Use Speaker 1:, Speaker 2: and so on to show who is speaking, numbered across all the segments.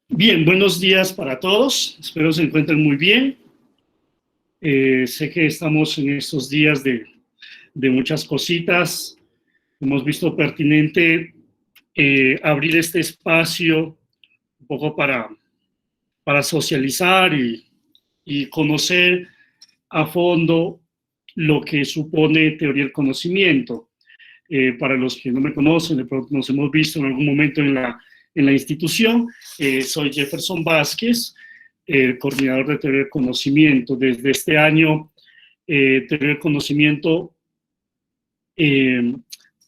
Speaker 1: Bien, buenos días para todos. Espero se encuentren muy bien. Sé que estamos en estos días de muchas cositas. Hemos visto pertinente abrir este espacio un poco para socializar y conocer a fondo lo que supone teoría del conocimiento. Para los que no me conocen, de pronto nos hemos visto en algún momento en la institución. Soy Jefferson Vázquez, el coordinador de teoría del conocimiento. Desde este año, teoría del conocimiento eh,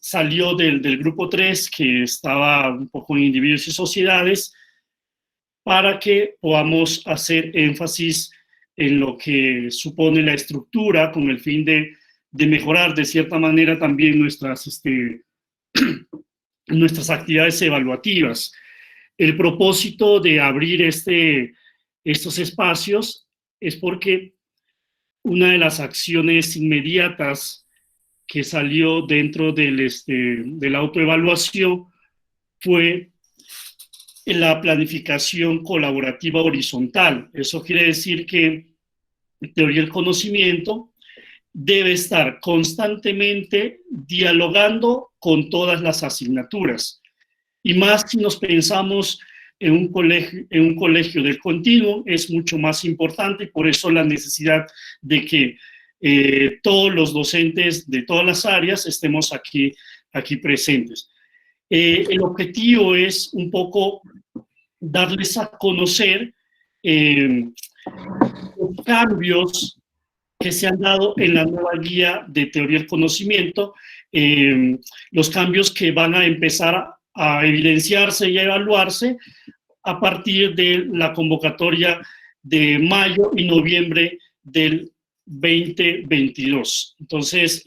Speaker 1: salió del grupo 3, que estaba un poco en individuos y sociedades, para que podamos hacer énfasis en lo que supone la estructura con el fin de mejorar de cierta manera también nuestras actividades evaluativas. El propósito de abrir estos espacios es porque una de las acciones inmediatas que salió dentro de la autoevaluación fue la planificación colaborativa horizontal. Eso quiere decir que teoría del conocimiento debe estar constantemente dialogando con todas las asignaturas. Y más si nos pensamos en un colegio del continuo, es mucho más importante, y por eso la necesidad de que todos los docentes de todas las áreas estemos aquí presentes. El objetivo es un poco darles a conocer los cambios que se han dado en la nueva guía de teoría del conocimiento, los cambios que van a empezar a evidenciarse y a evaluarse a partir de la convocatoria de mayo y noviembre del 2022. Entonces,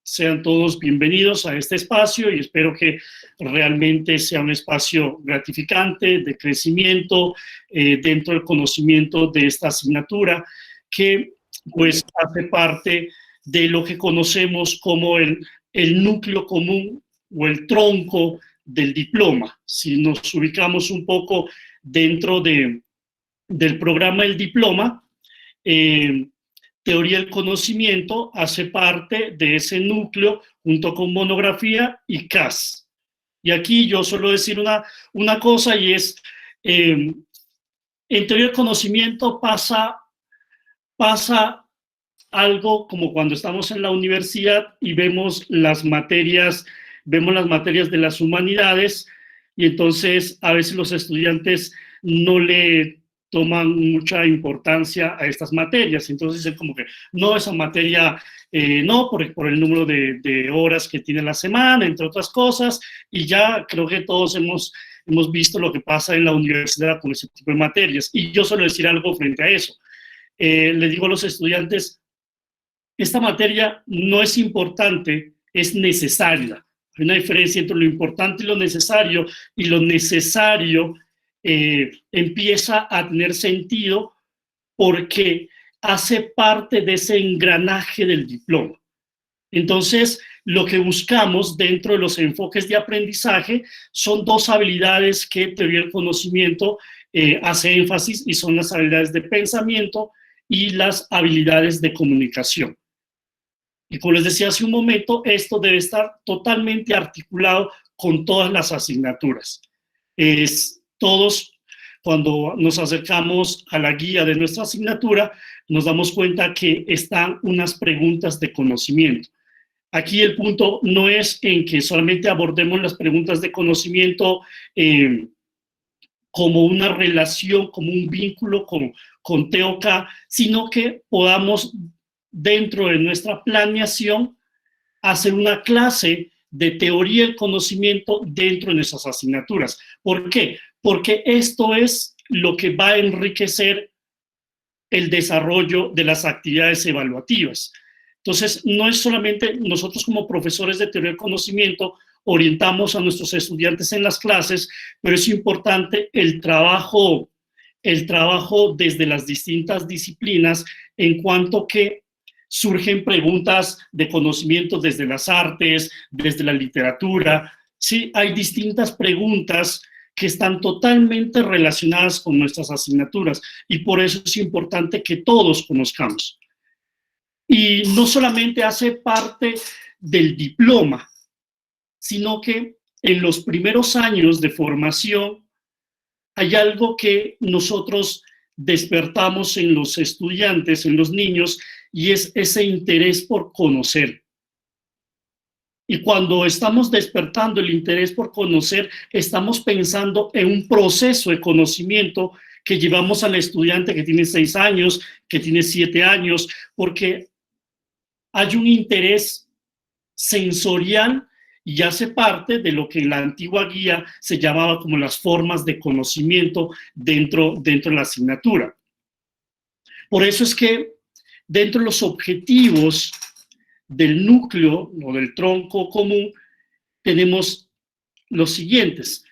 Speaker 1: sean todos bienvenidos a este espacio y espero que realmente sea un espacio gratificante, de crecimiento dentro del conocimiento de esta asignatura, que pues hace parte de lo que conocemos como el núcleo común o el tronco del diploma. Si nos ubicamos un poco dentro del programa del diploma, teoría del conocimiento hace parte de ese núcleo junto con monografía y CAS. Y aquí yo suelo decir una cosa, y es, en teoría del conocimiento pasa algo como cuando estamos en la universidad y vemos las materias de las humanidades, y entonces a veces los estudiantes no le toman mucha importancia a estas materias. Entonces dicen como que no, esa materia no, por el número de horas que tiene la semana, entre otras cosas, y ya creo que todos hemos visto lo que pasa en la universidad con ese tipo de materias. Y yo suelo decir algo frente a eso. Le digo a los estudiantes, esta materia no es importante, es necesaria. Hay una diferencia entre lo importante y lo necesario empieza a tener sentido porque hace parte de ese engranaje del diploma. Entonces, lo que buscamos dentro de los enfoques de aprendizaje son dos habilidades que teoría del conocimiento hace énfasis, y son las habilidades de pensamiento y las habilidades de comunicación. Y como les decía hace un momento, esto debe estar totalmente articulado con todas las asignaturas. Todos, cuando nos acercamos a la guía de nuestra asignatura, nos damos cuenta que están unas preguntas de conocimiento. Aquí el punto no es en que solamente abordemos las preguntas de conocimiento como una relación, como un vínculo con TOK, sino que podamos, dentro de nuestra planeación, hacer una clase de teoría del conocimiento dentro de nuestras asignaturas. ¿Por qué? Porque esto es lo que va a enriquecer el desarrollo de las actividades evaluativas. Entonces, no es solamente nosotros como profesores de teoría del conocimiento orientamos a nuestros estudiantes en las clases, pero es importante el trabajo desde las distintas disciplinas, en cuanto que surgen preguntas de conocimiento desde las artes, desde la literatura. Sí, hay distintas preguntas que están totalmente relacionadas con nuestras asignaturas y por eso es importante que todos conozcamos. Y no solamente hace parte del diploma, sino que en los primeros años de formación hay algo que nosotros despertamos en los estudiantes, en los niños, y es ese interés por conocer. Y cuando estamos despertando el interés por conocer, estamos pensando en un proceso de conocimiento que llevamos al estudiante que tiene 6 años, que tiene 7 años, porque hay un interés sensorial y hace parte de lo que en la antigua guía se llamaba como las formas de conocimiento dentro de la asignatura. Por eso es que dentro de los objetivos del núcleo o del tronco común tenemos los siguientes,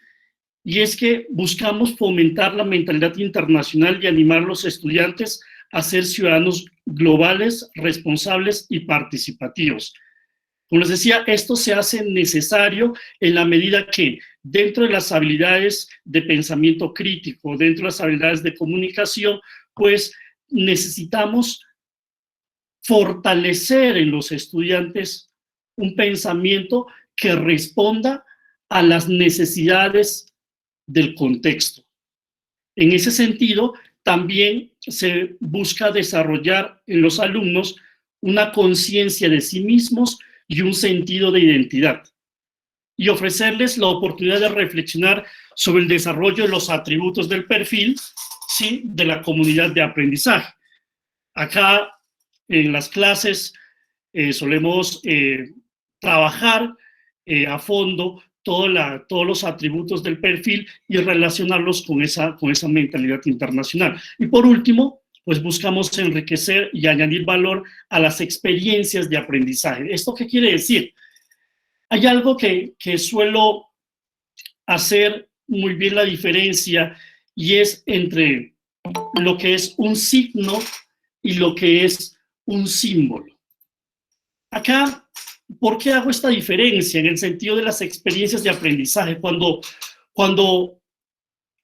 Speaker 1: y es que buscamos fomentar la mentalidad internacional y animar a los estudiantes a ser ciudadanos globales, responsables y participativos. Como les decía, esto se hace necesario en la medida que dentro de las habilidades de pensamiento crítico, dentro de las habilidades de comunicación, pues necesitamos fortalecer en los estudiantes un pensamiento que responda a las necesidades del contexto. En ese sentido, también se busca desarrollar en los alumnos una conciencia de sí mismos y un sentido de identidad, y ofrecerles la oportunidad de reflexionar sobre el desarrollo de los atributos del perfil, ¿sí?, de la comunidad de aprendizaje. Acá en las clases solemos trabajar a fondo todos los atributos del perfil y relacionarlos con esa mentalidad internacional. Y por último, pues buscamos enriquecer y añadir valor a las experiencias de aprendizaje. ¿Esto qué quiere decir? Hay algo que suelo hacer muy bien la diferencia, y es entre lo que es un signo y lo que es un símbolo. Acá, ¿por qué hago esta diferencia en el sentido de las experiencias de aprendizaje? Cuando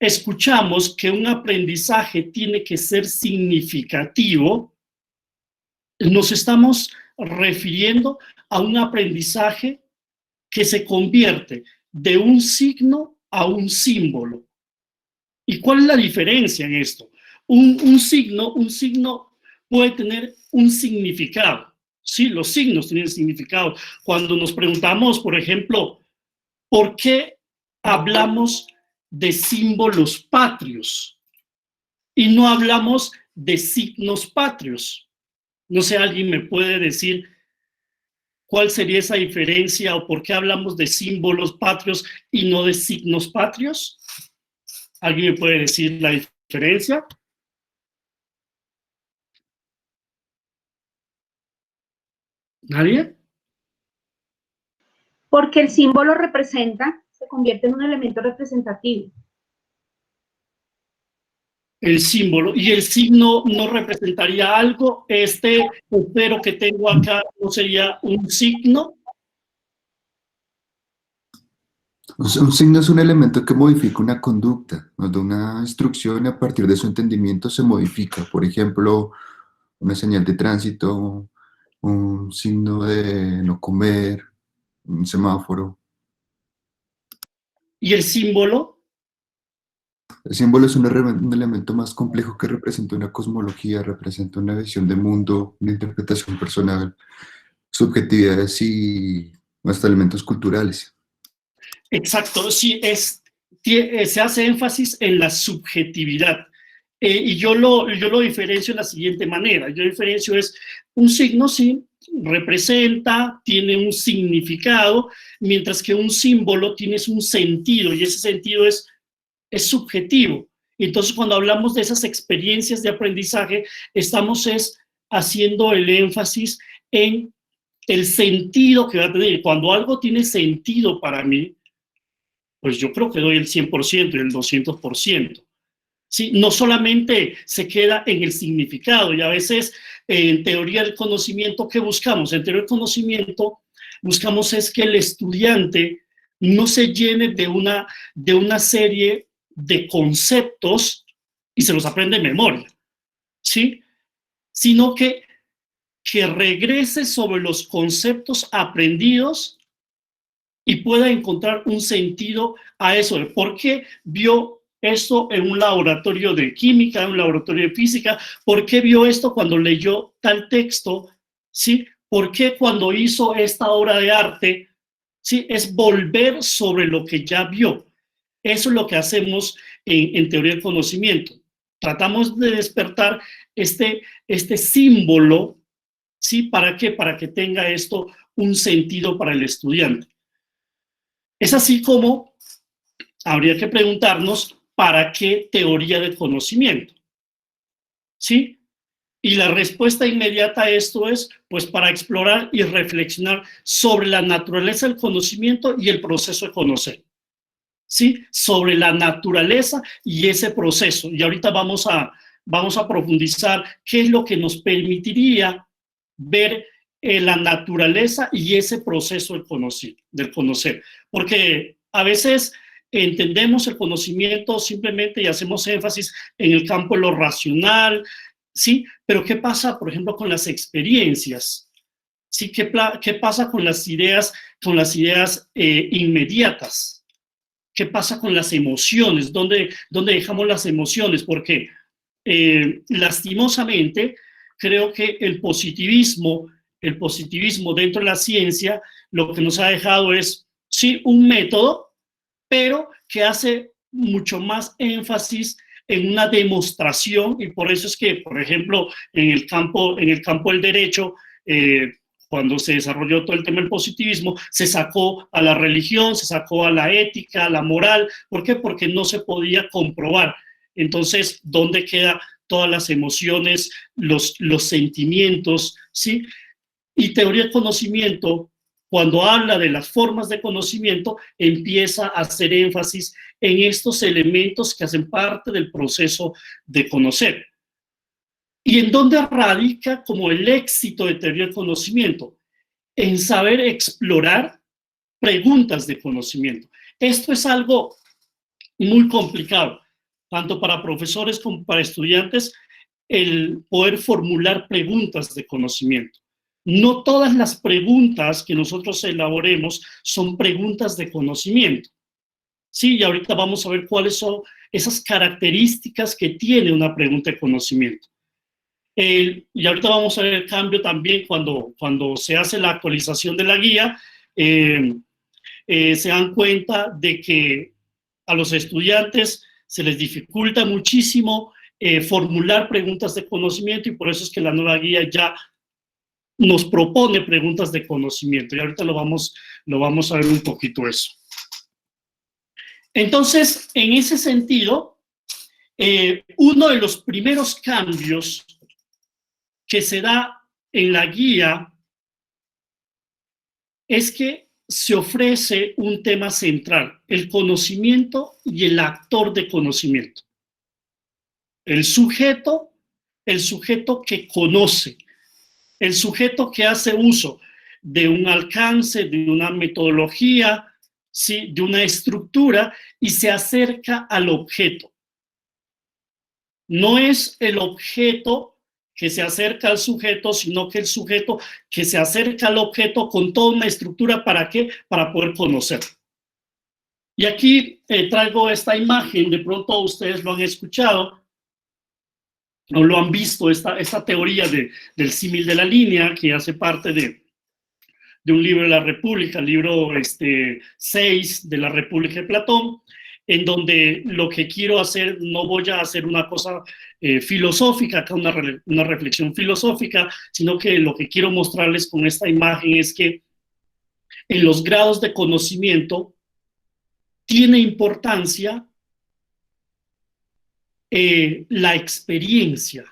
Speaker 1: escuchamos que un aprendizaje tiene que ser significativo, nos estamos refiriendo a un aprendizaje que se convierte de un signo a un símbolo. ¿Y cuál es la diferencia en esto? Un signo puede tener un significado. Sí, los signos tienen significado. Cuando nos preguntamos, por ejemplo, ¿por qué hablamos de símbolos patrios y no hablamos de signos patrios? No sé, ¿alguien me puede decir cuál sería esa diferencia o por qué hablamos de símbolos patrios y no de signos patrios? ¿Alguien me puede decir la diferencia? ¿Nadie?
Speaker 2: Porque el símbolo se convierte en un elemento representativo.
Speaker 1: El símbolo, y el signo no representaría algo. Este pupero que tengo acá no sería un signo.
Speaker 3: Un signo es un elemento que modifica una conducta, nos da una instrucción y a partir de su entendimiento se modifica. Por ejemplo, una señal de tránsito, un signo de no comer, un semáforo.
Speaker 1: ¿Y el símbolo?
Speaker 3: El símbolo es un elemento más complejo que representa una cosmología, representa una visión de mundo, una interpretación personal, subjetividades y hasta elementos culturales.
Speaker 1: Exacto, sí, se hace énfasis en la subjetividad. Y yo lo diferencio de la siguiente manera. Yo diferencio es un signo, sí, representa, tiene un significado, mientras que un símbolo tiene un sentido, y ese sentido es subjetivo. Entonces, cuando hablamos de esas experiencias de aprendizaje, estamos haciendo el énfasis en el sentido que va a tener. Cuando algo tiene sentido para mí, pues yo creo que doy el 100% y el 200%. ¿Sí? No solamente se queda en el significado, y a veces en teoría del conocimiento, ¿qué buscamos? En teoría del conocimiento buscamos es que el estudiante no se llene de una serie de conceptos y se los aprende de memoria, ¿sí? Sino que regrese sobre los conceptos aprendidos y pueda encontrar un sentido a eso, de por qué vio esto en un laboratorio de química, en un laboratorio de física, por qué vio esto cuando leyó tal texto, ¿sí? ¿Por qué cuando hizo esta obra de arte? ¿Sí? Es volver sobre lo que ya vio. Eso es lo que hacemos en teoría del conocimiento. Tratamos de despertar este símbolo, ¿sí? ¿Para qué? Para que tenga esto un sentido para el estudiante. Es así como habría que preguntarnos, ¿para qué teoría del conocimiento? ¿Sí? Y la respuesta inmediata a esto es, pues, para explorar y reflexionar sobre la naturaleza del conocimiento y el proceso de conocer. ¿Sí? Sobre la naturaleza y ese proceso. Y ahorita vamos a profundizar qué es lo que nos permitiría ver la naturaleza y ese proceso del conocer. Porque a veces entendemos el conocimiento simplemente y hacemos énfasis en el campo de lo racional, ¿sí? Pero ¿qué pasa, por ejemplo, con las experiencias? ¿Sí? ¿Qué pasa con las ideas inmediatas? ¿Qué pasa con las emociones? ¿Dónde dejamos las emociones? Porque lastimosamente creo que el positivismo dentro de la ciencia lo que nos ha dejado es, sí, un método, pero que hace mucho más énfasis en una demostración, y por eso es que, por ejemplo, en el campo del derecho, cuando se desarrolló todo el tema del positivismo, se sacó a la religión, se sacó a la ética, a la moral. ¿Por qué? Porque no se podía comprobar. Entonces, ¿dónde quedan todas las emociones, los sentimientos? ¿Sí? Y teoría del conocimiento, cuando habla de las formas de conocimiento, empieza a hacer énfasis en estos elementos que hacen parte del proceso de conocer. ¿Y en dónde radica como el éxito de teoría del conocimiento? En saber explorar preguntas de conocimiento. Esto es algo muy complicado, tanto para profesores como para estudiantes, el poder formular preguntas de conocimiento. No todas las preguntas que nosotros elaboremos son preguntas de conocimiento. Sí, y ahorita vamos a ver cuáles son esas características que tiene una pregunta de conocimiento. Y ahorita vamos a ver el cambio también cuando se hace la actualización de la guía, se dan cuenta de que a los estudiantes se les dificulta muchísimo formular preguntas de conocimiento, y por eso es que la nueva guía ya nos propone preguntas de conocimiento, y ahorita lo vamos a ver un poquito eso. Entonces, en ese sentido, uno de los primeros cambios que se da en la guía es que se ofrece un tema central: el conocimiento y el actor de conocimiento. El sujeto que conoce, el sujeto que hace uso de un alcance, de una metodología, ¿sí? De una estructura, y se acerca al objeto. No es el objeto que se acerca al sujeto, sino que el sujeto que se acerca al objeto con toda una estructura. ¿Para qué? Para poder conocer. Y aquí traigo esta imagen, de pronto ustedes lo han escuchado o lo han visto, esta teoría del símil de la línea, que hace parte de un libro de la República, el libro 6 de la República de Platón, en donde lo que quiero hacer, no voy a hacer una cosa filosófica, acá una reflexión filosófica, sino que lo que quiero mostrarles con esta imagen es que en los grados de conocimiento tiene importancia la experiencia,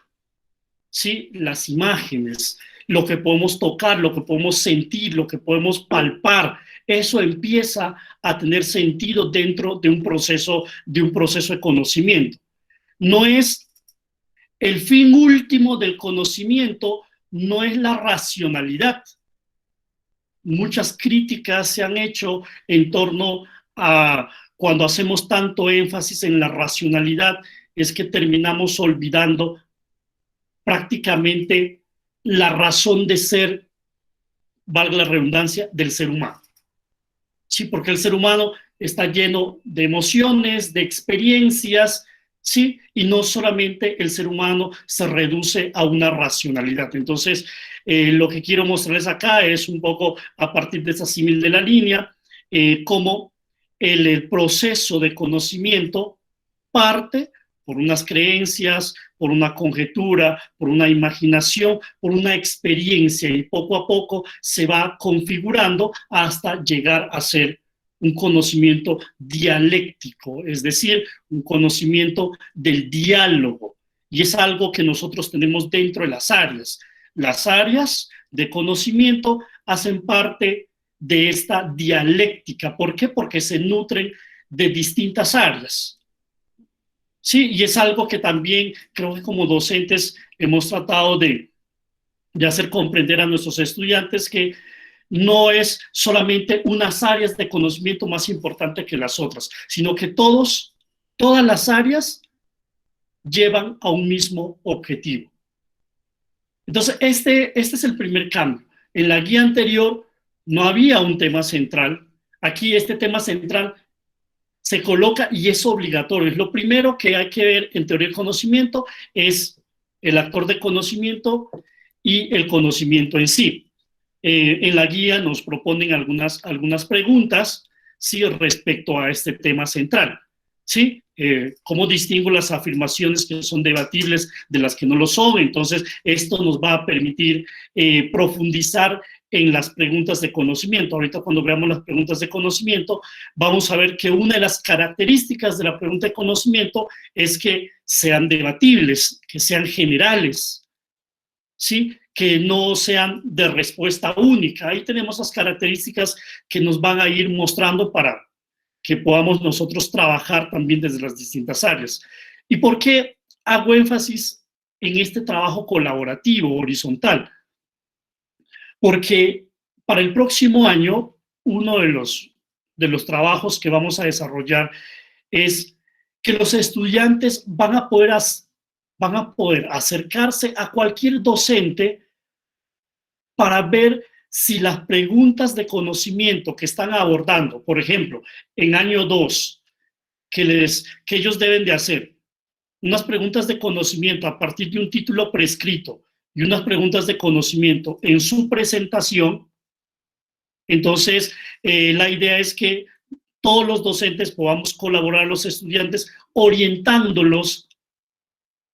Speaker 1: ¿sí? Las imágenes, lo que podemos tocar, lo que podemos sentir, lo que podemos palpar. Eso empieza a tener sentido dentro de un proceso de conocimiento. No es el fin último del conocimiento, no es la racionalidad. muchas críticas se han hecho en torno a cuando hacemos tanto énfasis en la racionalidad, es que terminamos olvidando prácticamente la razón de ser, valga la redundancia, del ser humano. Sí, porque el ser humano está lleno de emociones, de experiencias, sí, y no solamente el ser humano se reduce a una racionalidad. Entonces, lo que quiero mostrarles acá es un poco a partir de esa símil de la línea, cómo el proceso de conocimiento parte por unas creencias, por una conjetura, por una imaginación, por una experiencia, y poco a poco se va configurando hasta llegar a ser un conocimiento dialéctico, es decir, un conocimiento del diálogo. Y es algo que nosotros tenemos dentro de las áreas. Las áreas de conocimiento hacen parte de esta dialéctica. ¿Por qué? Porque se nutren de distintas áreas. Sí, y es algo que también creo que como docentes hemos tratado de hacer comprender a nuestros estudiantes, que no es solamente unas áreas de conocimiento más importantes que las otras, sino que todas las áreas llevan a un mismo objetivo. Entonces, este es el primer cambio. En la guía anterior no había un tema central. Aquí este tema central se coloca y es obligatorio. Es lo primero que hay que ver en teoría del conocimiento, es el actor de conocimiento y el conocimiento en sí. En la guía nos proponen algunas preguntas, ¿sí?, respecto a este tema central. ¿Sí? ¿Cómo distingo las afirmaciones que son debatibles de las que no lo son? Entonces, esto nos va a permitir profundizar en las preguntas de conocimiento. Ahorita, cuando veamos las preguntas de conocimiento, vamos a ver que una de las características de la pregunta de conocimiento es que sean debatibles, que sean generales, ¿sí?, que no sean de respuesta única. Ahí tenemos las características que nos van a ir mostrando para que podamos nosotros trabajar también desde las distintas áreas. ¿Y por qué hago énfasis en este trabajo colaborativo, horizontal? Porque para el próximo año, uno de los trabajos que vamos a desarrollar es que los estudiantes van a poder acercarse a cualquier docente para ver si las preguntas de conocimiento que están abordando, por ejemplo, en año 2, que ellos deben de hacer unas preguntas de conocimiento a partir de un título prescrito y unas preguntas de conocimiento en su presentación. Entonces, la idea es que todos los docentes podamos colaborar a los estudiantes orientándolos,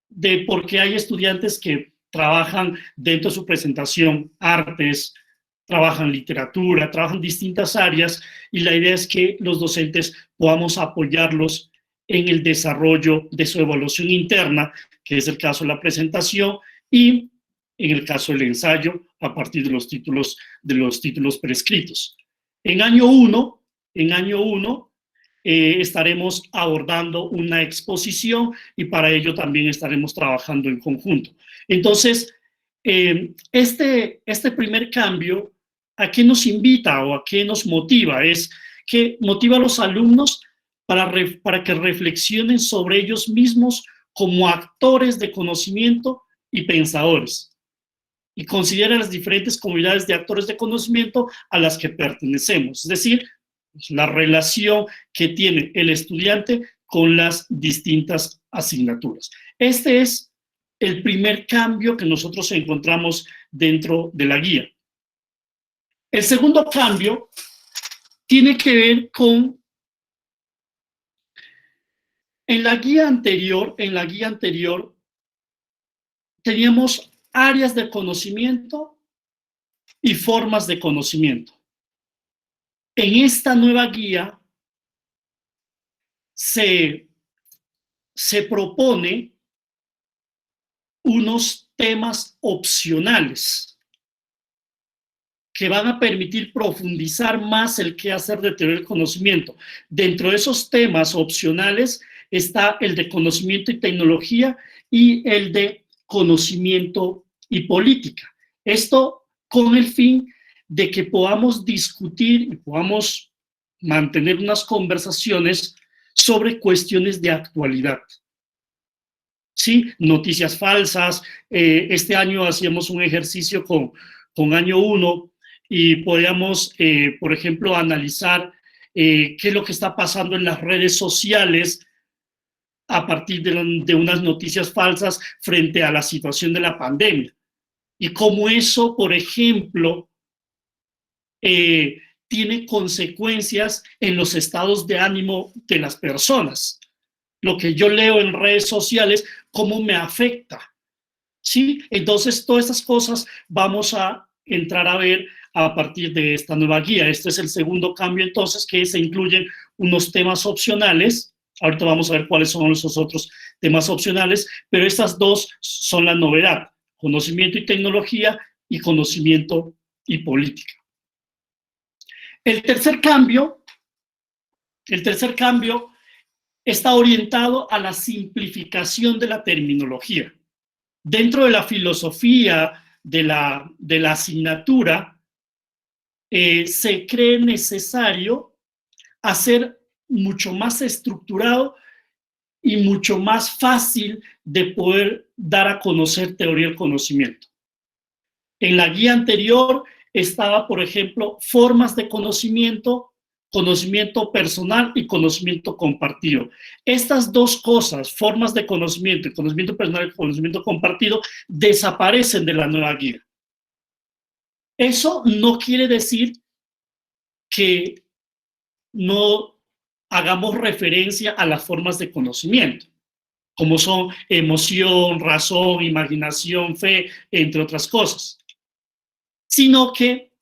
Speaker 1: de porque hay estudiantes que trabajan dentro de su presentación artes, trabajan literatura, trabajan distintas áreas, y la idea es que los docentes podamos apoyarlos en el desarrollo de su evaluación interna, que es el caso de la presentación, y en el caso del ensayo, a partir de los títulos prescritos. En año 1, estaremos abordando una exposición, y para ello también estaremos trabajando en conjunto. Entonces, este primer cambio, ¿a qué nos invita o a qué nos motiva? Es que motiva a los alumnos para que reflexionen sobre ellos mismos como actores de conocimiento y pensadores, y consideren las diferentes comunidades de actores de conocimiento a las que pertenecemos, es decir, la relación que tiene el estudiante con las distintas asignaturas. Este es el primer cambio que nosotros encontramos dentro de la guía. El segundo cambio tiene que ver con, en la guía anterior teníamos áreas de conocimiento y formas de conocimiento. En esta nueva guía se propone unos temas opcionales que van a permitir profundizar más el quehacer de teoría del conocimiento. Dentro de esos temas opcionales está el de conocimiento y tecnología y el de conocimiento y política. Esto con el fin de que podamos discutir y podamos mantener unas conversaciones sobre cuestiones de actualidad. ¿Sí? Noticias falsas. Este año hacíamos un ejercicio con año 1 y podíamos, por ejemplo, analizar qué es lo que está pasando en las redes sociales a partir de unas noticias falsas frente a la situación de la pandemia. Y cómo eso, por ejemplo, tiene consecuencias en los estados de ánimo de las personas. Lo que yo leo en redes sociales, cómo me afecta. ¿Sí? Entonces, todas estas cosas vamos a entrar a ver a partir de esta nueva guía. Este es el segundo cambio, entonces, que se incluyen unos temas opcionales. Ahorita vamos a ver cuáles son esos otros temas opcionales, pero estas dos son la novedad: conocimiento y tecnología y conocimiento y política. El tercer cambio está orientado a la simplificación de la terminología. Dentro de la filosofía de la asignatura, se cree necesario hacer mucho más estructurado y mucho más fácil de poder dar a conocer teoría del conocimiento. En la guía anterior estaba, por ejemplo, formas de conocimiento, conocimiento personal y conocimiento compartido. Estas dos cosas, formas de conocimiento y conocimiento personal y conocimiento compartido, desaparecen de la nueva guía. Eso no quiere decir que no hagamos referencia a las formas de conocimiento, como son emoción, razón, imaginación, fe, entre otras cosas, sino que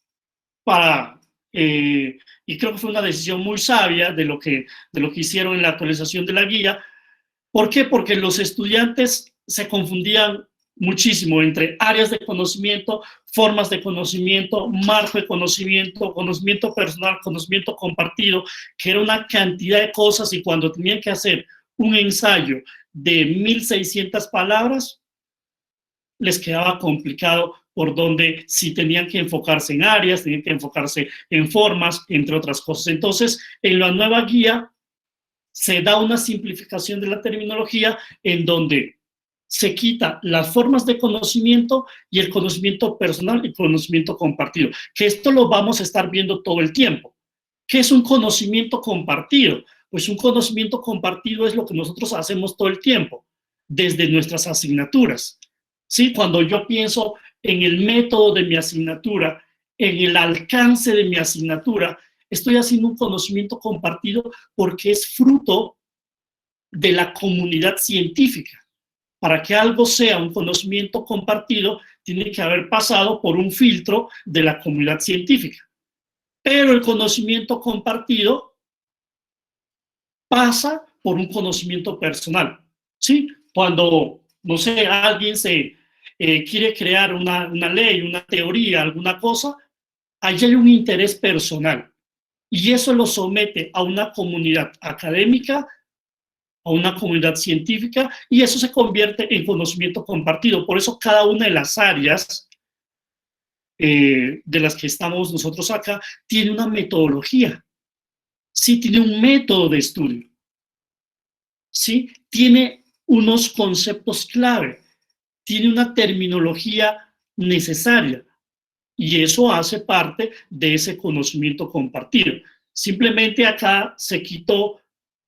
Speaker 1: y creo que fue una decisión muy sabia de lo que hicieron en la actualización de la guía. ¿Por qué? Porque los estudiantes se confundían muchísimo entre áreas de conocimiento, formas de conocimiento, marco de conocimiento, conocimiento personal, conocimiento compartido, que era una cantidad de cosas, y cuando tenían que hacer un ensayo de 1.600 palabras, les quedaba complicado por donde si tenían que enfocarse en áreas, tenían que enfocarse en formas, entre otras cosas. Entonces, en la nueva guía se da una simplificación de la terminología en donde se quita las formas de conocimiento y el conocimiento personal y conocimiento compartido, que esto lo vamos a estar viendo todo el tiempo. ¿Qué es un conocimiento compartido? Pues un conocimiento compartido es lo que nosotros hacemos todo el tiempo, desde nuestras asignaturas. ¿Sí? Cuando yo pienso en el método de mi asignatura, en el alcance de mi asignatura, estoy haciendo un conocimiento compartido porque es fruto de la comunidad científica. Para que algo sea un conocimiento compartido, tiene que haber pasado por un filtro de la comunidad científica. Pero el conocimiento compartido pasa por un conocimiento personal. ¿Sí? Cuando, no sé, alguien quiere crear una ley, una teoría, alguna cosa, allí hay un interés personal. Y eso lo somete a una comunidad académica, a una comunidad científica, y eso se convierte en conocimiento compartido. Por eso cada una de las áreas de las que estamos nosotros acá tiene una metodología, ¿sí? Tiene un método de estudio, ¿sí? Tiene unos conceptos clave, tiene una terminología necesaria, y eso hace parte de ese conocimiento compartido. Simplemente acá se quitó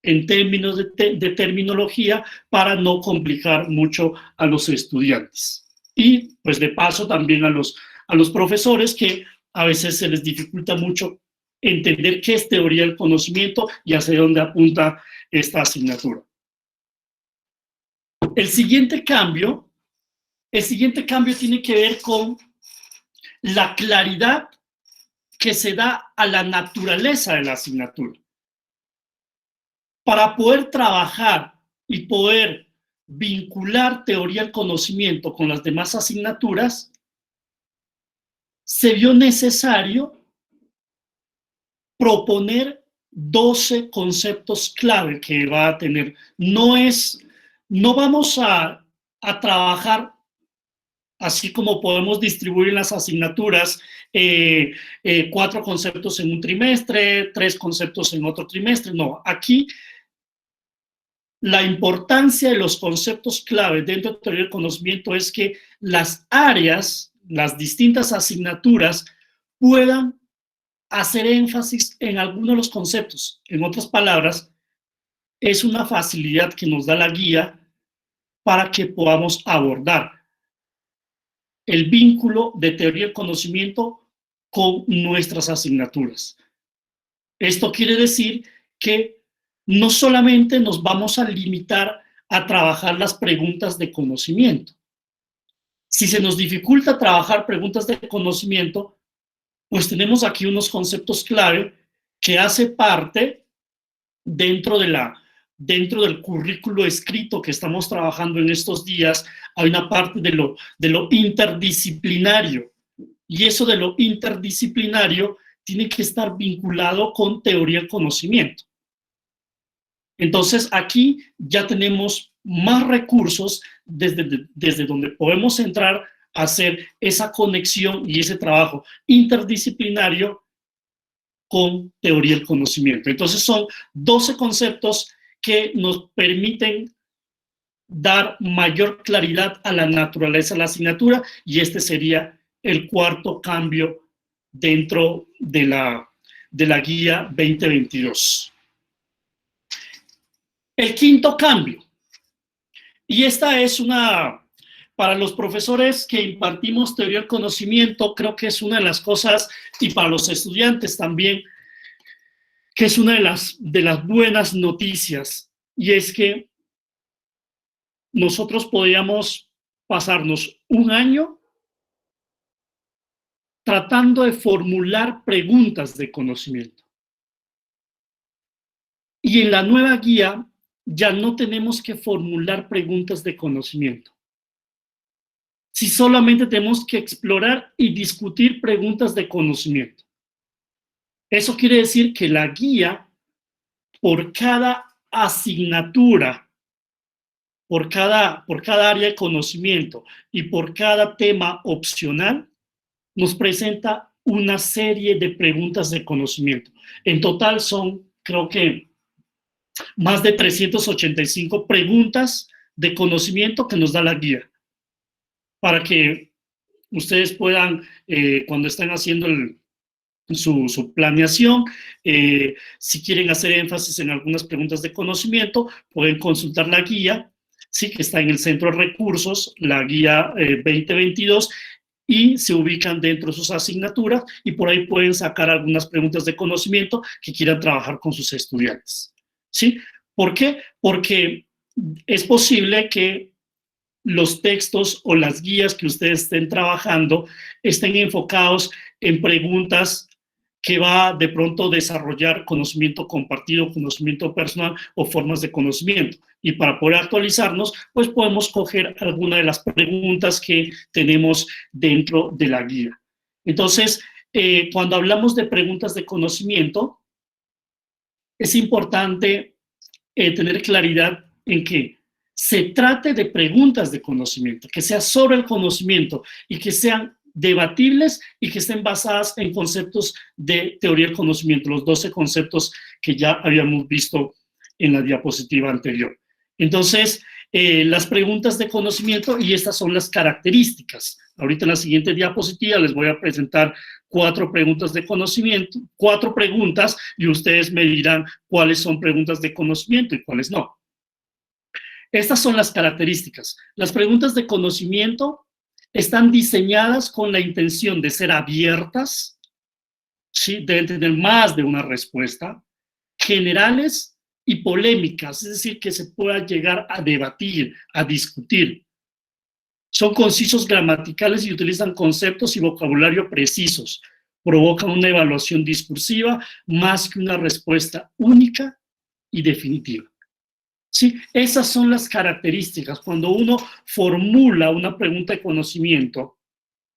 Speaker 1: en términos de terminología para no complicar mucho a los estudiantes. Y pues de paso también a los profesores, que a veces se les dificulta mucho entender qué es teoría del conocimiento y hacia dónde apunta esta asignatura. El siguiente cambio tiene que ver con la claridad que se da a la naturaleza de la asignatura. Para poder trabajar y poder vincular teoría del conocimiento con las demás asignaturas, se vio necesario proponer 12 conceptos clave que va a tener. No vamos a trabajar así como podemos distribuir las asignaturas 4 conceptos en un trimestre, 3 conceptos en otro trimestre. No, aquí la importancia de los conceptos clave dentro de teoría del conocimiento es que las áreas, las distintas asignaturas puedan hacer énfasis en alguno de los conceptos. En otras palabras, es una facilidad que nos da la guía para que podamos abordar el vínculo de teoría del conocimiento con nuestras asignaturas. Esto quiere decir que no solamente nos vamos a limitar a trabajar las preguntas de conocimiento. Si se nos dificulta trabajar preguntas de conocimiento, pues tenemos aquí unos conceptos clave que hace parte dentro del currículo escrito que estamos trabajando en estos días. Hay una parte de lo interdisciplinario, y eso de lo interdisciplinario tiene que estar vinculado con teoría del conocimiento. Entonces, aquí ya tenemos más recursos desde donde podemos entrar a hacer esa conexión y ese trabajo interdisciplinario con teoría del conocimiento. Entonces, son 12 conceptos que nos permiten dar mayor claridad a la naturaleza de la asignatura, y este sería el cuarto cambio dentro de la guía 2022. El quinto cambio, y esta es para los profesores que impartimos teoría del conocimiento, creo que es una de las cosas, y para los estudiantes también, que es una de las buenas noticias, y es que nosotros podíamos pasarnos un año tratando de formular preguntas de conocimiento. Y en la nueva guía ya no tenemos que formular preguntas de conocimiento. Si solamente tenemos que explorar y discutir preguntas de conocimiento. Eso quiere decir que la guía, por cada asignatura, por cada área de conocimiento y por cada tema opcional, nos presenta una serie de preguntas de conocimiento. En total son, creo que, más de 385 preguntas de conocimiento que nos da la guía, para que ustedes puedan, cuando estén haciendo su planeación, si quieren hacer énfasis en algunas preguntas de conocimiento, pueden consultar la guía, sí, que está en el centro de recursos, la guía 2022, y se ubican dentro de sus asignaturas, y por ahí pueden sacar algunas preguntas de conocimiento que quieran trabajar con sus estudiantes. ¿Sí? ¿Por qué? Porque es posible que los textos o las guías que ustedes estén trabajando estén enfocados en preguntas que va de pronto a desarrollar conocimiento compartido, conocimiento personal o formas de conocimiento. Y para poder actualizarnos, pues podemos coger alguna de las preguntas que tenemos dentro de la guía. Entonces, cuando hablamos de preguntas de conocimiento, es importante tener claridad en que se trate de preguntas de conocimiento, que sea sobre el conocimiento y que sean debatibles y que estén basadas en conceptos de teoría del conocimiento, los 12 conceptos que ya habíamos visto en la diapositiva anterior. Entonces, las preguntas de conocimiento, y estas son las características. Ahorita en la siguiente diapositiva les voy a presentar 4 preguntas de conocimiento, 4 preguntas, y ustedes me dirán cuáles son preguntas de conocimiento y cuáles no. Estas son las características. Las preguntas de conocimiento están diseñadas con la intención de ser abiertas, ¿sí? Deben tener más de una respuesta, generales y polémicas, es decir, que se pueda llegar a debatir, a discutir. Son concisos gramaticales y utilizan conceptos y vocabulario precisos. Provocan una evaluación discursiva más que una respuesta única y definitiva. Sí, esas son las características. Cuando uno formula una pregunta de conocimiento,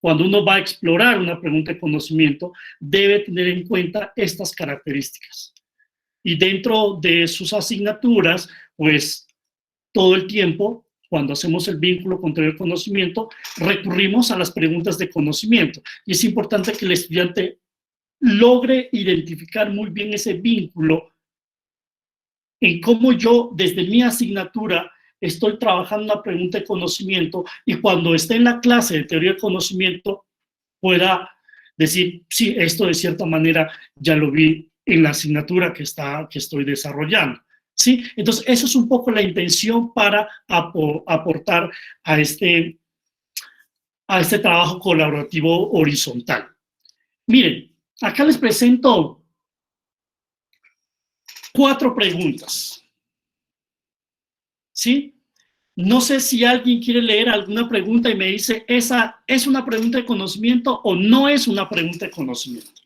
Speaker 1: cuando uno va a explorar una pregunta de conocimiento, debe tener en cuenta estas características. Y dentro de sus asignaturas, pues todo el tiempo cuando hacemos el vínculo con teoría del conocimiento, recurrimos a las preguntas de conocimiento. Y es importante que el estudiante logre identificar muy bien ese vínculo en cómo yo, desde mi asignatura, estoy trabajando una pregunta de conocimiento y cuando esté en la clase de teoría del conocimiento pueda decir, sí, esto de cierta manera ya lo vi en la asignatura que estoy desarrollando. ¿Sí? Entonces, eso es un poco la intención para aportar a este trabajo colaborativo horizontal. Miren, acá les presento 4 preguntas. ¿Sí? No sé si alguien quiere leer alguna pregunta y me dice, ¿esa es una pregunta de conocimiento o no es una pregunta de conocimiento?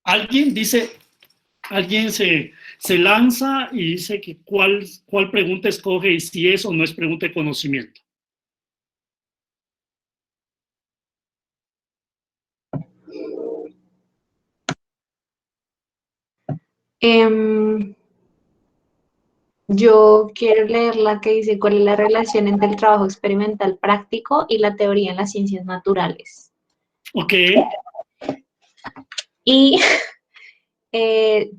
Speaker 1: Alguien dice, alguien se lanza y dice que cuál pregunta escoge y si es o no es pregunta de conocimiento.
Speaker 2: Yo quiero leer la que dice cuál es la relación entre el trabajo experimental práctico y la teoría en las ciencias naturales.
Speaker 1: Ok.
Speaker 2: Y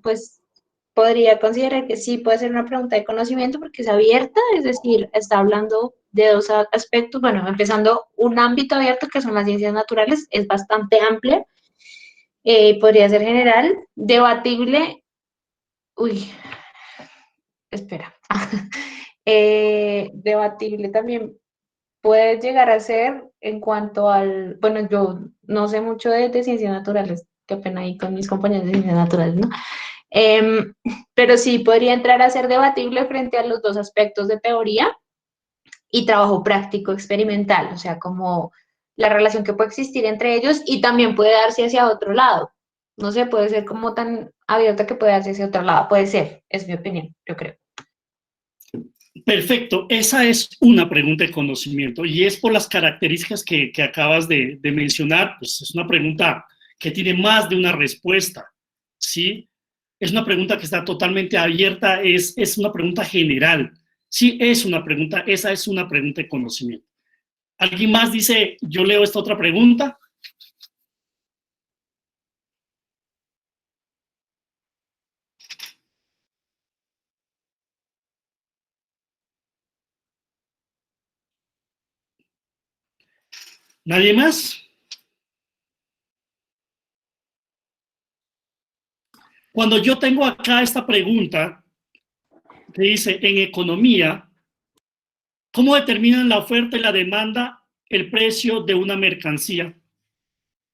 Speaker 2: pues podría considerar que sí puede ser una pregunta de conocimiento porque es abierta, es decir, está hablando de 2 aspectos, bueno, empezando un ámbito abierto que son las ciencias naturales, es bastante amplio, podría ser general, debatible, espera, debatible también puede llegar a ser en cuanto al, bueno, yo no sé mucho de ciencias naturales, qué pena ahí con mis compañeros de ciencias naturales, ¿no? Pero sí podría entrar a ser debatible frente a los 2 aspectos de teoría y trabajo práctico experimental, o sea, como la relación que puede existir entre ellos y también puede darse hacia otro lado. No sé, puede ser como tan abierta que puede darse hacia otro lado, puede ser, es mi opinión, yo creo.
Speaker 1: Perfecto, esa es una pregunta de conocimiento y es por las características que acabas de mencionar, pues es una pregunta que tiene más de una respuesta, ¿sí? Es una pregunta que está totalmente abierta, es una pregunta general, sí, es una pregunta, esa es una pregunta de conocimiento. ¿Alguien más dice, yo leo esta otra pregunta? ¿Nadie más? Cuando yo tengo acá esta pregunta que dice, en economía, ¿cómo determinan la oferta y la demanda el precio de una mercancía?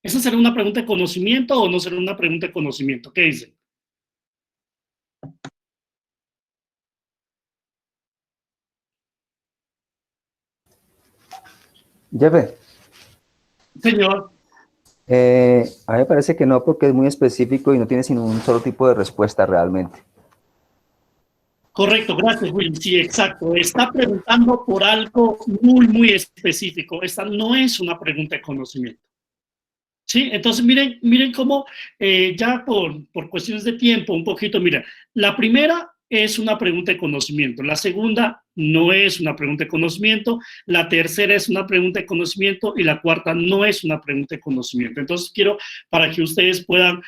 Speaker 1: ¿Esa será una pregunta de conocimiento o no será una pregunta de conocimiento? ¿Qué dicen?
Speaker 4: Jefe,
Speaker 1: Señor.
Speaker 4: a mí me parece que no, porque es muy específico y no tiene sino un solo tipo de respuesta realmente.
Speaker 1: Correcto, gracias, Will. Sí, exacto. Está preguntando por algo muy, muy específico. Esta no es una pregunta de conocimiento. Sí, entonces miren cómo ya por cuestiones de tiempo, un poquito, mira, la primera es una pregunta de conocimiento, la segunda no es una pregunta de conocimiento, la tercera es una pregunta de conocimiento y la cuarta no es una pregunta de conocimiento. Entonces quiero para que ustedes puedan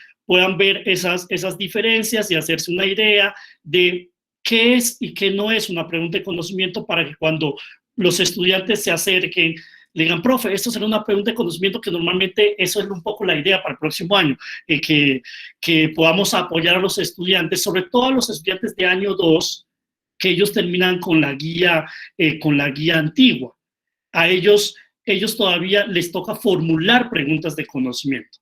Speaker 1: ver esas diferencias y hacerse una idea de qué es y qué no es una pregunta de conocimiento para que cuando los estudiantes se acerquen le digan, profe, esto será una pregunta de conocimiento que normalmente eso es un poco la idea para el próximo año, que podamos apoyar a los estudiantes, sobre todo a los estudiantes de año 2, que ellos terminan con la guía antigua. A ellos todavía les toca formular preguntas de conocimiento,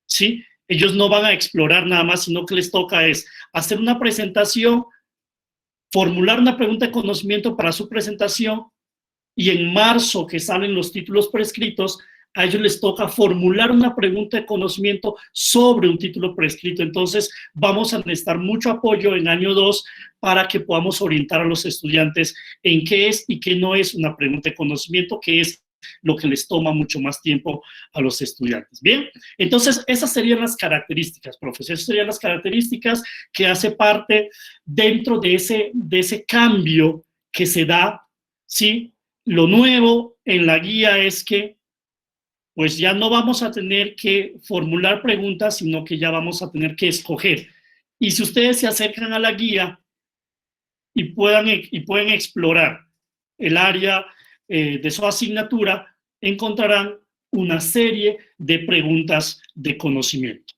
Speaker 1: ¿sí? Ellos no van a explorar nada más, sino que les toca es hacer una presentación, formular una pregunta de conocimiento para su presentación, y en marzo que salen los títulos prescritos, a ellos les toca formular una pregunta de conocimiento sobre un título prescrito. Entonces, vamos a necesitar mucho apoyo en año 2 para que podamos orientar a los estudiantes en qué es y qué no es una pregunta de conocimiento, que es lo que les toma mucho más tiempo a los estudiantes. Bien, entonces esas serían las características, profesor, esas serían las características que hace parte dentro de ese cambio que se da, ¿sí? Lo nuevo en la guía es que pues ya no vamos a tener que formular preguntas, sino que ya vamos a tener que escoger. Y si ustedes se acercan a la guía y pueden explorar el área de su asignatura, encontrarán una serie de preguntas de conocimiento.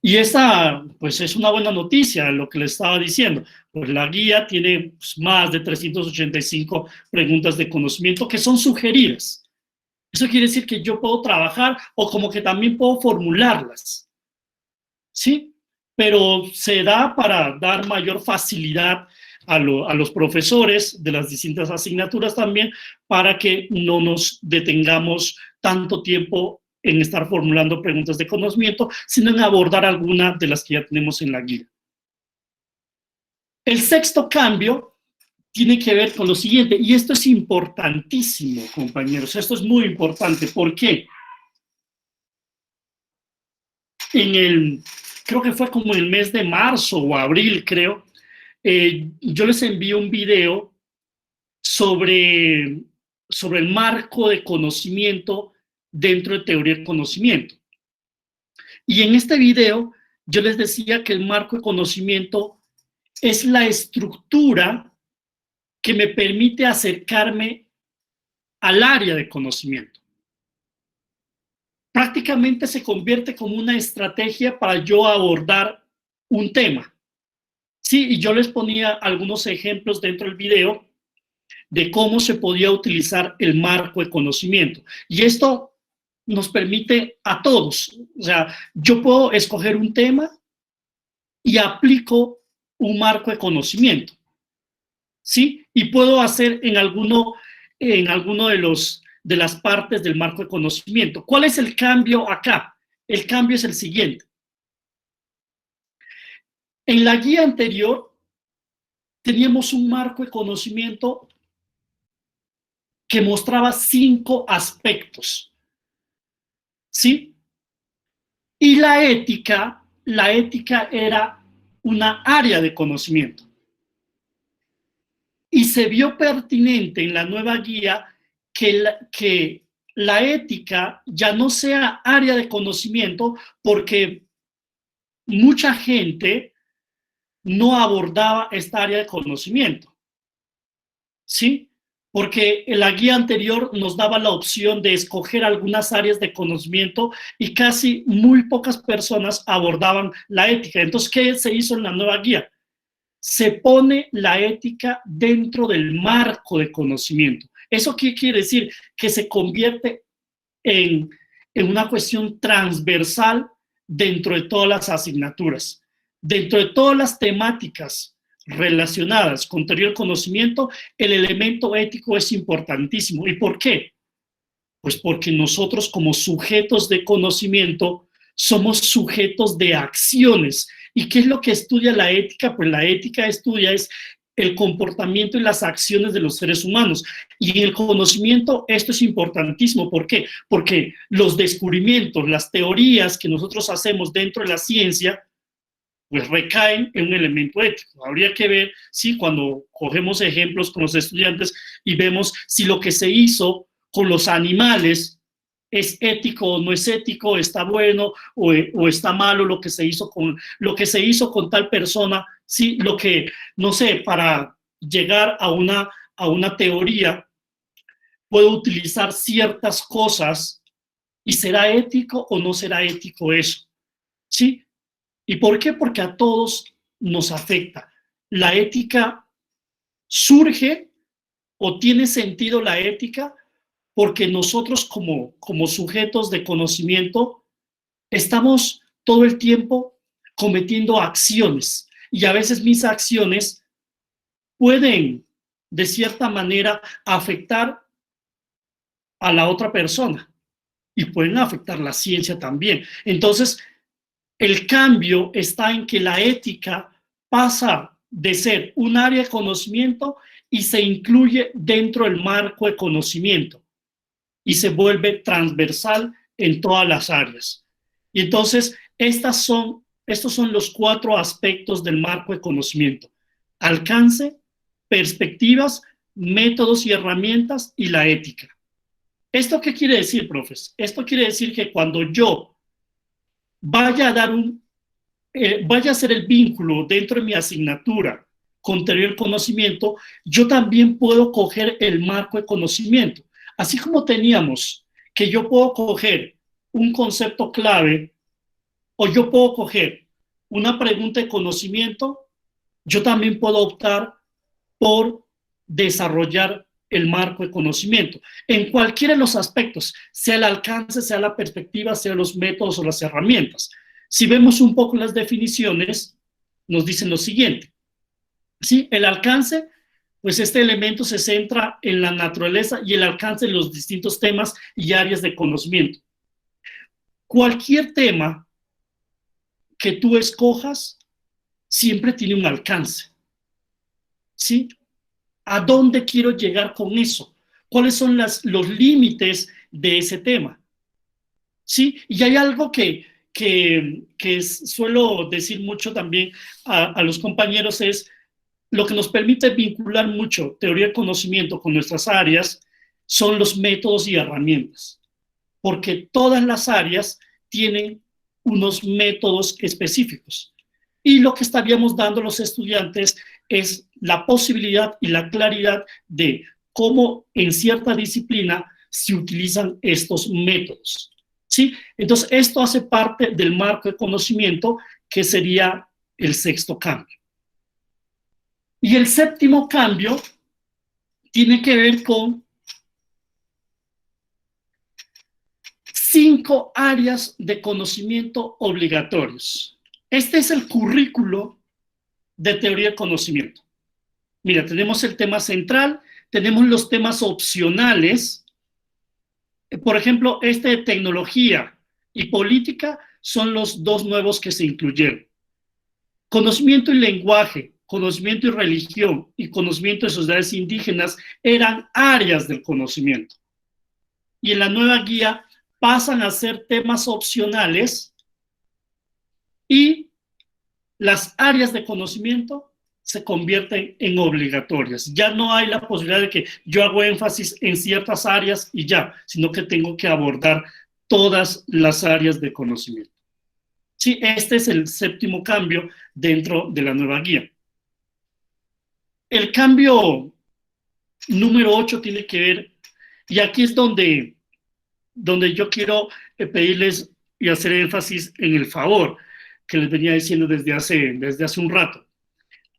Speaker 1: Y esta, pues, es una buena noticia, lo que les estaba diciendo. Pues la guía tiene pues, más de 385 preguntas de conocimiento que son sugeridas. Eso quiere decir que yo puedo trabajar o como que también puedo formularlas, ¿sí? Pero se da para dar mayor facilidad a los profesores de las distintas asignaturas también, para que no nos detengamos tanto tiempo en estar formulando preguntas de conocimiento, sino en abordar alguna de las que ya tenemos en la guía. El sexto cambio tiene que ver con lo siguiente, y esto es importantísimo, compañeros, esto es muy importante. ¿Por qué? Creo que fue como el mes de marzo o abril, creo, yo les envié un video sobre el marco de conocimiento dentro de teoría del conocimiento. Y en este video yo les decía que el marco de conocimiento es la estructura que me permite acercarme al área de conocimiento. Prácticamente se convierte como una estrategia para yo abordar un tema. Sí, y yo les ponía algunos ejemplos dentro del video de cómo se podía utilizar el marco de conocimiento. Y esto nos permite a todos, o sea, yo puedo escoger un tema y aplico un marco de conocimiento, ¿sí? Y puedo hacer en alguno de las partes del marco de conocimiento. ¿Cuál es el cambio acá? El cambio es el siguiente. En la guía anterior teníamos un marco de conocimiento que mostraba 5 aspectos, ¿sí? Y la ética era una área de conocimiento. Y se vio pertinente en la nueva guía que la ética ya no sea área de conocimiento, porque mucha gente no abordaba esta área de conocimiento, ¿sí? Porque la guía anterior nos daba la opción de escoger algunas áreas de conocimiento y casi muy pocas personas abordaban la ética. Entonces, ¿qué se hizo en la nueva guía? Se pone la ética dentro del marco de conocimiento. ¿Eso qué quiere decir? Que se convierte en una cuestión transversal dentro de todas las asignaturas, dentro de todas las temáticas relacionadas con teoría del conocimiento. El elemento ético es importantísimo. ¿Y por qué? Pues porque nosotros, como sujetos de conocimiento, somos sujetos de acciones. ¿Y qué es lo que estudia la ética? Pues la ética estudia es el comportamiento y las acciones de los seres humanos. Y en el conocimiento esto es importantísimo. ¿Por qué? Porque los descubrimientos, las teorías que nosotros hacemos dentro de la ciencia, pues recaen en un elemento ético. Habría que ver si cuando cogemos ejemplos con los estudiantes y vemos si lo que se hizo con los animales es ético o no es ético, está bueno o está malo lo que se hizo con tal persona, sí, lo que, no sé, para llegar a una teoría, puedo utilizar ciertas cosas y será ético o no será ético eso, ¿sí? ¿Y por qué? Porque a todos nos afecta. La ética surge o tiene sentido la ética porque nosotros como sujetos de conocimiento estamos todo el tiempo cometiendo acciones y a veces mis acciones pueden de cierta manera afectar a la otra persona y pueden afectar la ciencia también. Entonces, el cambio está en que la ética pasa de ser un área de conocimiento y se incluye dentro del marco de conocimiento y se vuelve transversal en todas las áreas. Y entonces, estos son los 4 aspectos del marco de conocimiento: alcance, perspectivas, métodos y herramientas y la ética. ¿Esto qué quiere decir, profes? Esto quiere decir que cuando yo vaya a dar vaya a hacer el vínculo dentro de mi asignatura con teoría del conocimiento, yo también puedo coger el marco de conocimiento. Así como teníamos que yo puedo coger un concepto clave o yo puedo coger una pregunta de conocimiento, yo también puedo optar por desarrollar el marco de conocimiento en cualquiera de los aspectos, sea el alcance, sea la perspectiva, sea los métodos o las herramientas. Si vemos un poco las definiciones, nos dicen lo siguiente. ¿Sí? El alcance, pues este elemento se centra en la naturaleza y el alcance de los distintos temas y áreas de conocimiento. Cualquier tema que tú escojas siempre tiene un alcance. ¿Sí? ¿A dónde quiero llegar con eso? ¿Cuáles son los límites de ese tema? ¿Sí? Y hay algo que suelo decir mucho también a los compañeros, es lo que nos permite vincular mucho teoría del conocimiento con nuestras áreas son los métodos y herramientas, porque todas las áreas tienen unos métodos específicos. Y lo que estaríamos dando a los estudiantes es la posibilidad y la claridad de cómo en cierta disciplina se utilizan estos métodos. ¿Sí? Entonces, esto hace parte del marco de conocimiento, que sería el sexto cambio. Y el séptimo cambio tiene que ver con 5 áreas de conocimiento obligatorios. Este es el currículo de teoría del conocimiento. Mira, tenemos el tema central, tenemos los temas opcionales. Por ejemplo, este de tecnología y política son los 2 nuevos que se incluyeron. Conocimiento y lenguaje, conocimiento y religión y conocimiento de sociedades indígenas eran áreas del conocimiento. Y en la nueva guía pasan a ser temas opcionales y las áreas de conocimiento se convierten en obligatorias. Ya no hay la posibilidad de que yo hago énfasis en ciertas áreas y ya, sino que tengo que abordar todas las áreas de conocimiento. Sí, este es el séptimo cambio dentro de la nueva guía. El cambio número 8 tiene que ver, y aquí es donde yo quiero pedirles y hacer énfasis en el favor que les venía diciendo desde hace un rato.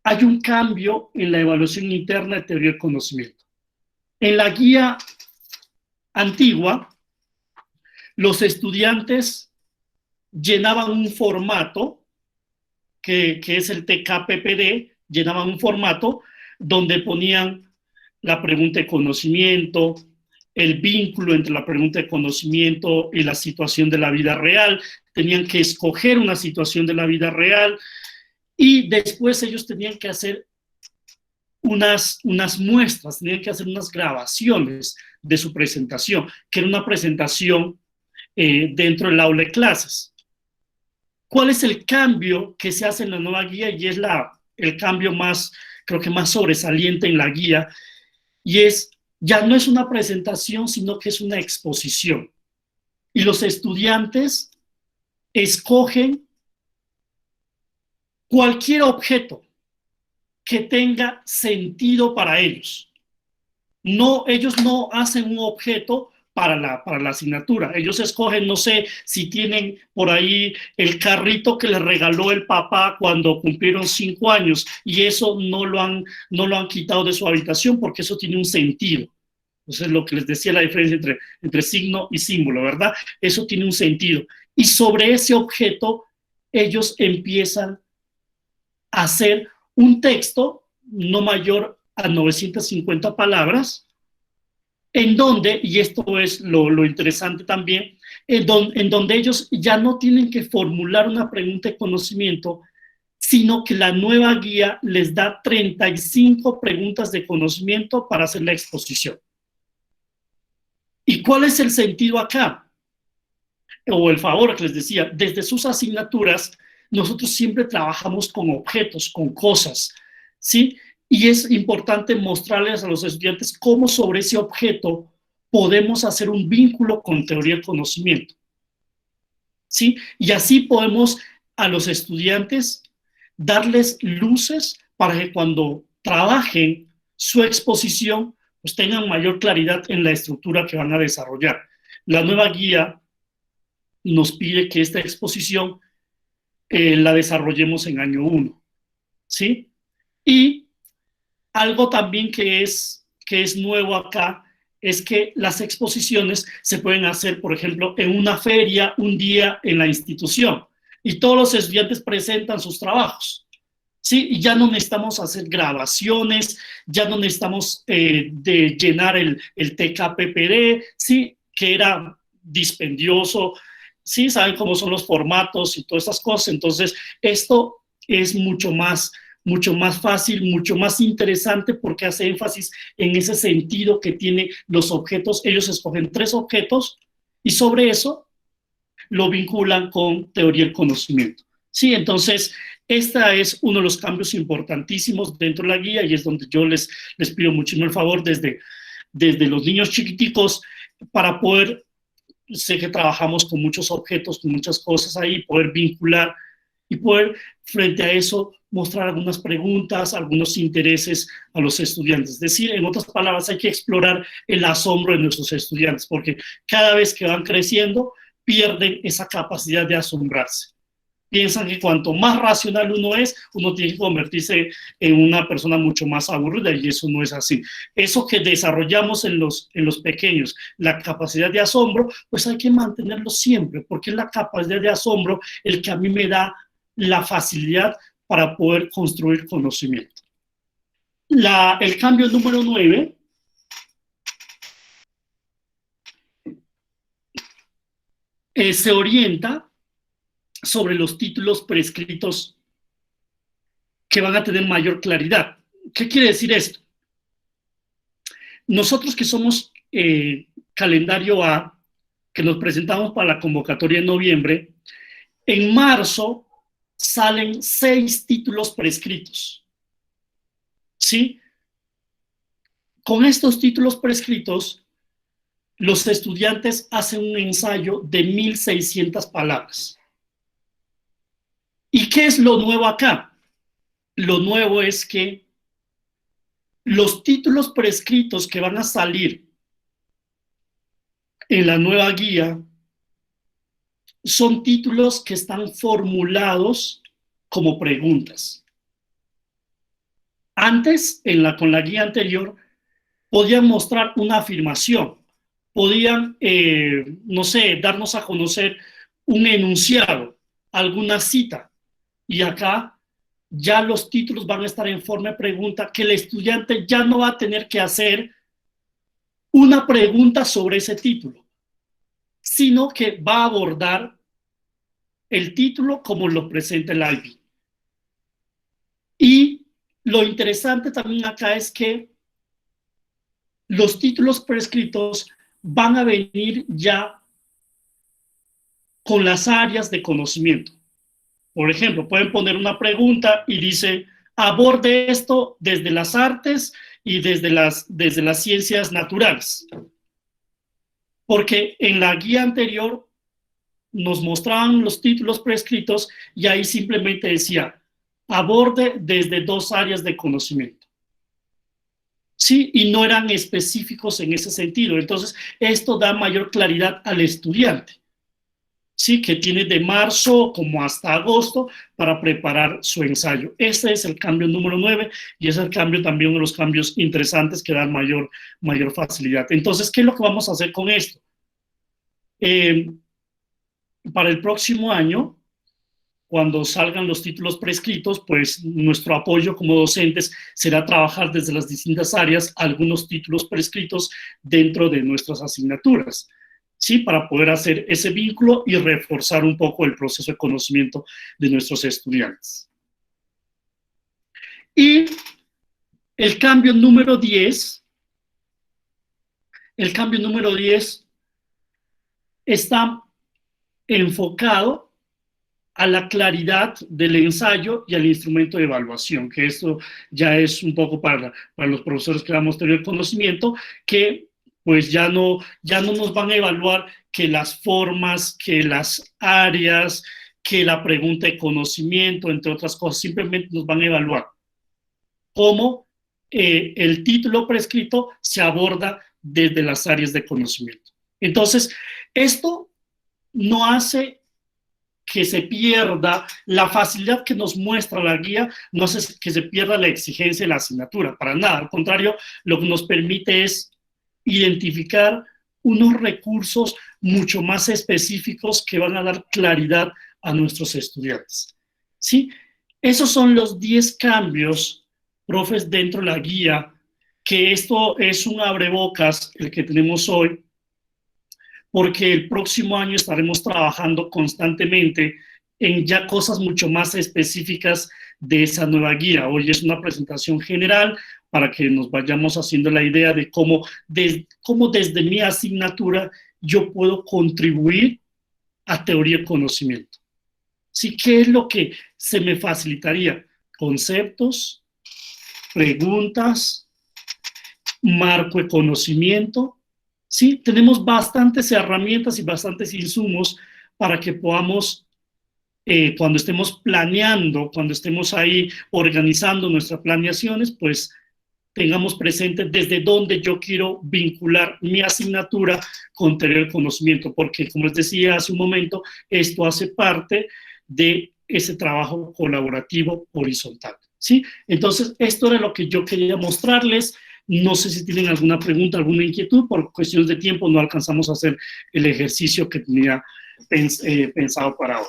Speaker 1: Hay un cambio en la evaluación interna de teoría del conocimiento. En la guía antigua, los estudiantes llenaban un formato, que es el TKPPD, llenaban un formato donde ponían la pregunta de conocimiento, el vínculo entre la pregunta de conocimiento y la situación de la vida real, tenían que escoger una situación de la vida real y después ellos tenían que hacer unas muestras, tenían que hacer unas grabaciones de su presentación, que era una presentación dentro del aula de clases. ¿Cuál es el cambio que se hace en la nueva guía? Y es el cambio creo que más sobresaliente en la guía, y ya no es una presentación, sino que es una exposición. Y los estudiantes escogen cualquier objeto que tenga sentido para ellos. Ellos no hacen un objeto para la asignatura. Ellos escogen, no sé, si tienen por ahí el carrito que les regaló el papá cuando cumplieron 5 años, y eso no lo han quitado de su habitación porque eso tiene un sentido. Entonces, lo que les decía, la diferencia entre signo y símbolo, ¿verdad? Eso tiene un sentido. Y sobre ese objeto, ellos empiezan a hacer un texto no mayor a 950 palabras, en donde, y esto es lo interesante también, en donde ellos ya no tienen que formular una pregunta de conocimiento, sino que la nueva guía les da 35 preguntas de conocimiento para hacer la exposición. ¿Y cuál es el sentido acá? O el favor que les decía, desde sus asignaturas, nosotros siempre trabajamos con objetos, con cosas, ¿sí? y es importante mostrarles a los estudiantes cómo sobre ese objeto podemos hacer un vínculo con teoría del conocimiento. ¿Sí? Y así podemos a los estudiantes darles luces para que cuando trabajen su exposición, pues tengan mayor claridad en la estructura que van a desarrollar. La nueva guía nos pide que esta exposición la desarrollemos en año 1, ¿sí? Y algo también que es nuevo acá es que las exposiciones se pueden hacer, por ejemplo, en una feria, un día en la institución, y todos los estudiantes presentan sus trabajos, ¿sí? Y ya no necesitamos hacer grabaciones, ya no necesitamos de llenar el TKPPD, ¿sí? Que era dispendioso, ¿sí? Saben cómo son los formatos y todas estas cosas. Entonces, esto es mucho más fácil, mucho más interesante, porque hace énfasis en ese sentido que tiene los objetos. Ellos escogen 3 objetos y sobre eso lo vinculan con teoría del conocimiento. Sí, entonces, este es uno de los cambios importantísimos dentro de la guía, y es donde yo les pido muchísimo el favor desde los niños chiquiticos para poder, sé que trabajamos con muchos objetos, con muchas cosas ahí, poder vincular y poder, frente a eso, mostrar algunas preguntas, algunos intereses a los estudiantes. Es decir, en otras palabras, hay que explorar el asombro de nuestros estudiantes, porque cada vez que van creciendo, pierden esa capacidad de asombrarse. Piensan que cuanto más racional uno es, uno tiene que convertirse en una persona mucho más aburrida, y eso no es así. Eso que desarrollamos en los pequeños, la capacidad de asombro, pues hay que mantenerlo siempre, porque es la capacidad de asombro el que a mí me da la facilidad para poder construir conocimiento. El cambio número 9 se orienta sobre los títulos prescritos que van a tener mayor claridad. ¿Qué quiere decir esto? Nosotros que somos calendario A, que nos presentamos para la convocatoria en noviembre, en marzo salen 6 títulos prescritos. ¿Sí? Con estos títulos prescritos, los estudiantes hacen un ensayo de 1,600 palabras. ¿Y qué es lo nuevo acá? Lo nuevo es que los títulos prescritos que van a salir en la nueva guía son títulos que están formulados como preguntas. Antes, con la guía anterior, podían mostrar una afirmación, podían, no sé, darnos a conocer un enunciado, alguna cita, y acá ya los títulos van a estar en forma de pregunta, que el estudiante ya no va a tener que hacer una pregunta sobre ese título, sino que va a abordar el título como lo presenta el IB. Y lo interesante también acá es que los títulos prescritos van a venir ya con las áreas de conocimiento. Por ejemplo, pueden poner una pregunta y dice, aborde esto desde las artes y desde las ciencias naturales. Porque en la guía anterior nos mostraban los títulos prescritos y ahí simplemente decía, aborde desde 2 áreas de conocimiento. Sí, y no eran específicos en ese sentido. Entonces, esto da mayor claridad al estudiante, ¿sí? Que tiene de marzo como hasta agosto para preparar su ensayo. Este es el cambio número 9 y es el cambio también uno de los cambios interesantes que dan mayor facilidad. Entonces, ¿qué es lo que vamos a hacer con esto? Para el próximo año, cuando salgan los títulos prescritos, pues nuestro apoyo como docentes será trabajar desde las distintas áreas algunos títulos prescritos dentro de nuestras asignaturas, ¿sí? Para poder hacer ese vínculo y reforzar un poco el proceso de conocimiento de nuestros estudiantes. Y el cambio número 10 está enfocado a la claridad del ensayo y al instrumento de evaluación, que esto ya es un poco para los profesores que damos teoría del conocimiento, que pues ya no nos van a evaluar que las formas, que las áreas, que la pregunta de conocimiento, entre otras cosas, simplemente nos van a evaluar cómo el título prescrito se aborda desde las áreas de conocimiento. Entonces, esto no hace que se pierda la facilidad que nos muestra la guía, no hace que se pierda la exigencia de la asignatura, para nada, al contrario, lo que nos permite es identificar unos recursos mucho más específicos que van a dar claridad a nuestros estudiantes. ¿Sí? Esos son los 10 cambios, profes, dentro de la guía, que esto es un abrebocas el que tenemos hoy, porque el próximo año estaremos trabajando constantemente en ya cosas mucho más específicas de esa nueva guía. Hoy es una presentación general para que nos vayamos haciendo la idea de cómo desde mi asignatura yo puedo contribuir a teoría del conocimiento. ¿Sí? ¿Qué es lo que se me facilitaría? Conceptos, preguntas, marco de conocimiento. Sí, tenemos bastantes herramientas y bastantes insumos para que podamos, cuando estemos planeando, cuando estemos ahí organizando nuestras planeaciones, pues tengamos presente desde dónde yo quiero vincular mi asignatura con teoría del conocimiento, porque como les decía hace un momento, esto hace parte de ese trabajo colaborativo horizontal. ¿Sí? Entonces, esto era lo que yo quería mostrarles. No sé si tienen alguna pregunta, alguna inquietud. Por cuestiones de tiempo no alcanzamos a hacer el ejercicio que tenía pensado para hoy.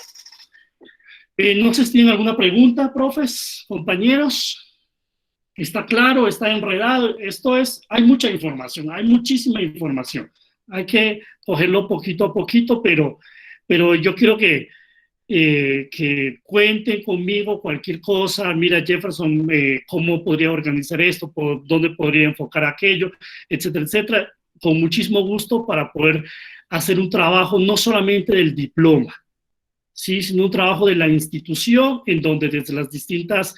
Speaker 1: No sé si tienen alguna pregunta, profes, compañeros. ¿Está claro? ¿Está enredado? Hay mucha información, hay muchísima información. Hay que cogerlo poquito a poquito, pero yo quiero que cuenten conmigo cualquier cosa. Mira, Jefferson, cómo podría organizar esto, por dónde podría enfocar aquello, etcétera, etcétera, con muchísimo gusto para poder hacer un trabajo no solamente del diploma, ¿sí? Sino un trabajo de la institución en donde desde las distintas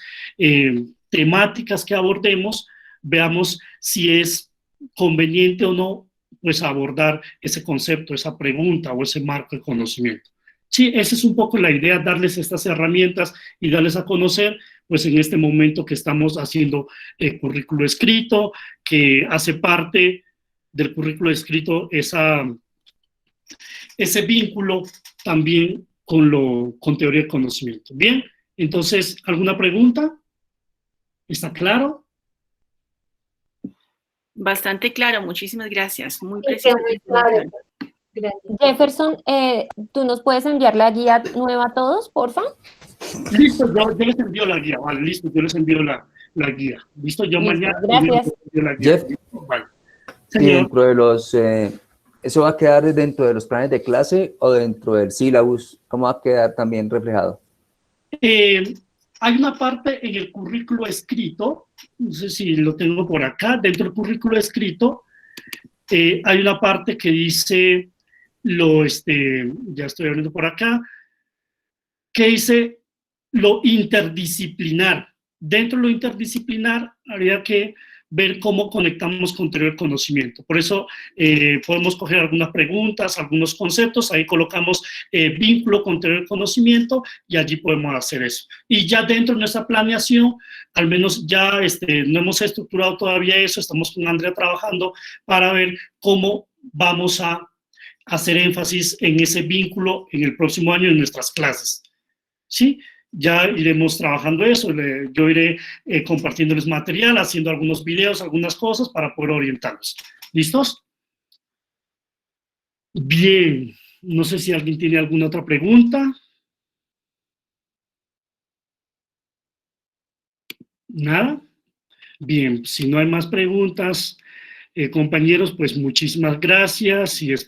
Speaker 1: temáticas que abordemos, veamos si es conveniente o no pues abordar ese concepto, esa pregunta o ese marco de conocimiento. Sí, esa es un poco la idea, darles estas herramientas y darles a conocer, pues en este momento que estamos haciendo el currículo escrito, que hace parte del currículo escrito ese vínculo también con teoría del conocimiento. Bien, entonces, ¿alguna pregunta? ¿Está claro?
Speaker 5: Bastante claro, muchísimas gracias. Muy
Speaker 2: Sí,
Speaker 5: preciso.
Speaker 2: muy claro. Gracias.
Speaker 6: Jefferson, ¿tú nos puedes enviar la guía nueva a todos, porfa?
Speaker 1: Listo, yo les envío la guía, vale, listo, yo les envío la guía. Listo, yo
Speaker 6: Listo,
Speaker 1: mañana
Speaker 6: gracias.
Speaker 1: les envío la guía.
Speaker 4: Jeff,
Speaker 1: Listo, vale.
Speaker 4: y
Speaker 1: Señor,
Speaker 4: dentro de los, ¿eso va a quedar dentro de los planes de clase o dentro del sílabus? ¿Cómo va a quedar también reflejado?
Speaker 1: hay una parte en el currículo escrito, no sé si lo tengo por acá, dentro del currículo escrito, hay una parte que dice, ya estoy abriendo por acá, que dice lo interdisciplinar. Dentro de lo interdisciplinar habría que ver cómo conectamos con teoría del conocimiento. Por eso podemos coger algunas preguntas, algunos conceptos, ahí colocamos vínculo con teoría del conocimiento y allí podemos hacer eso. Y ya dentro de nuestra planeación, al menos ya no hemos estructurado todavía eso, estamos con Andrea trabajando para ver cómo vamos a hacer énfasis en ese vínculo en el próximo año en nuestras clases. ¿Sí? Ya iremos trabajando eso, yo iré compartiéndoles material, haciendo algunos videos, algunas cosas para poder orientarlos. ¿Listos? Bien, no sé si alguien tiene alguna otra pregunta. ¿Nada? Bien, si no hay más preguntas, compañeros, pues muchísimas gracias y espero